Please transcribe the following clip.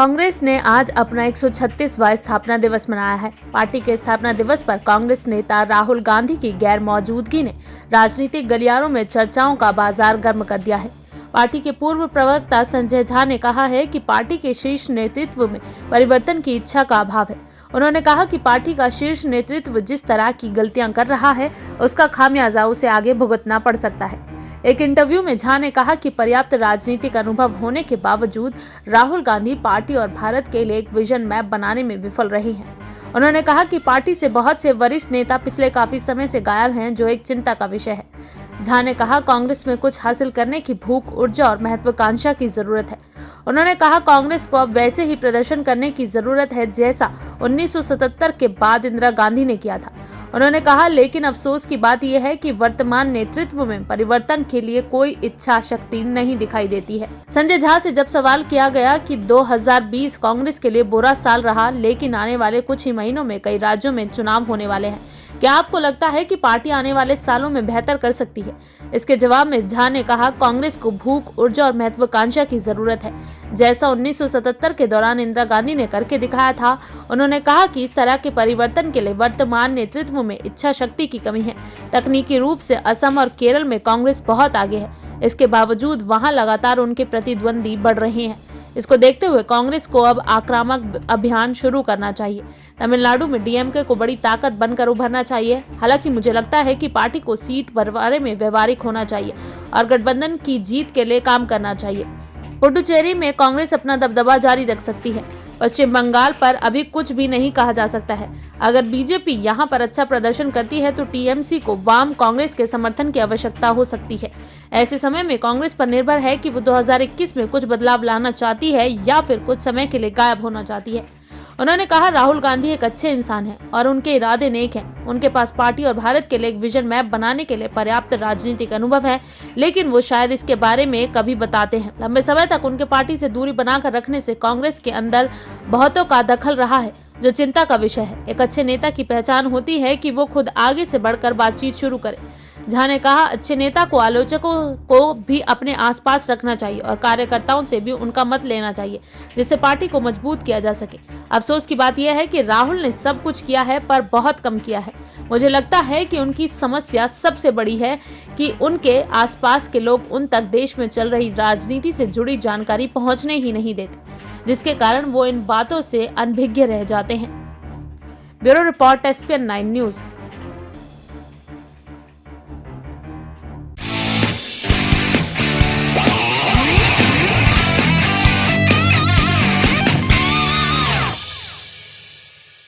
कांग्रेस ने आज अपना 136वां स्थापना दिवस मनाया है। पार्टी के स्थापना दिवस पर कांग्रेस नेता राहुल गांधी की गैर मौजूदगी ने राजनीतिक गलियारों में चर्चाओं का बाजार गर्म कर दिया है। पार्टी के पूर्व प्रवक्ता संजय झा ने कहा है कि पार्टी के शीर्ष नेतृत्व में परिवर्तन की इच्छा का अभाव है। उन्होंने कहा कि पार्टी का शीर्ष नेतृत्व जिस तरह की गलतियां कर रहा है, उसका खामियाजा उसे आगे भुगतना पड़ सकता है। एक इंटरव्यू में झा ने कहा कि पर्याप्त राजनीतिक अनुभव होने के बावजूद राहुल गांधी पार्टी और भारत के लिए एक विजन मैप बनाने में विफल रहे हैं। उन्होंने कहा कि पार्टी से बहुत से वरिष्ठ नेता पिछले काफी समय से गायब हैं, जो एक चिंता का विषय है। झा ने कहा, कांग्रेस में कुछ हासिल करने की भूख, ऊर्जा और महत्वाकांक्षा की जरूरत है। उन्होंने कहा, कांग्रेस को अब वैसे ही प्रदर्शन करने की जरूरत है जैसा 1977 के बाद इंदिरा गांधी ने किया था। उन्होंने कहा, लेकिन अफसोस की बात यह है कि वर्तमान नेतृत्व में परिवर्तन के लिए कोई इच्छा शक्ति नहीं दिखाई देती है। संजय झा से जब सवाल किया गया कि 2020 कांग्रेस के लिए बुरा साल रहा, लेकिन आने वाले कुछ ही महीनों में कई राज्यों में चुनाव होने वाले हैं, क्या आपको लगता है कि पार्टी आने वाले सालों में बेहतर कर सकती है? इसके जवाब में झा ने कहा, कांग्रेस को भूख, ऊर्जा और महत्वाकांक्षा की जरूरत है, जैसा 1977 के दौरान इंदिरा गांधी ने करके दिखाया था। उन्होंने कहा कि इस तरह के परिवर्तन के लिए वर्तमान नेतृत्व में इच्छा शक्ति की कमी है। तकनीकी रूप से असम और केरल में कांग्रेस बहुत आगे है, इसके बावजूद वहां लगातार उनके प्रतिद्वंदी बढ़ रहे हैं। इसको देखते हुए कांग्रेस को अब आक्रामक अभियान शुरू करना चाहिए। तमिलनाडु में डीएमके को बड़ी ताकत बनकर उभरना चाहिए। हालांकि मुझे लगता है कि पार्टी को सीट बंटवारे में व्यवहारिक होना चाहिए और गठबंधन की जीत के लिए काम करना चाहिए। पुडुचेरी में कांग्रेस अपना दबदबा जारी रख सकती है। पश्चिम बंगाल पर अभी कुछ भी नहीं कहा जा सकता है। अगर बीजेपी यहां पर अच्छा प्रदर्शन करती है तो टीएमसी को वाम कांग्रेस के समर्थन की आवश्यकता हो सकती है। ऐसे समय में कांग्रेस पर निर्भर है कि वो 2021 में कुछ बदलाव लाना चाहती है या फिर कुछ समय के लिए गायब होना चाहती है। उन्होंने कहा, राहुल गांधी एक अच्छे इंसान हैं और उनके इरादे नेक हैं। उनके पास पार्टी और भारत के लिए एक विजन मैप बनाने के लिए पर्याप्त राजनीतिक अनुभव है, लेकिन वो शायद इसके बारे में कभी बताते हैं। लंबे समय तक उनके पार्टी से दूरी बनाकर रखने से कांग्रेस के अंदर बहुतों का दखल रहा है, जो चिंता का विषय है। एक अच्छे नेता की पहचान होती है कि वो खुद आगे से बढ़कर बातचीत शुरू करे। झा ने कहा, अच्छे नेता को आलोचकों को भी अपने आसपास रखना चाहिए और कार्यकर्ताओं से भी उनका मत लेना चाहिए, जिससे पार्टी को मजबूत किया जा सके। अफसोस की बात यह है कि राहुल ने सब कुछ किया है पर बहुत कम किया है। मुझे लगता है कि उनकी समस्या सबसे बड़ी है कि उनके आसपास के लोग उन तक देश में चल रही राजनीति से जुड़ी जानकारी पहुंचने ही नहीं देते, जिसके कारण वो इन बातों से अनभिज्ञ रह जाते हैं। Bureau report, SPN 9 news.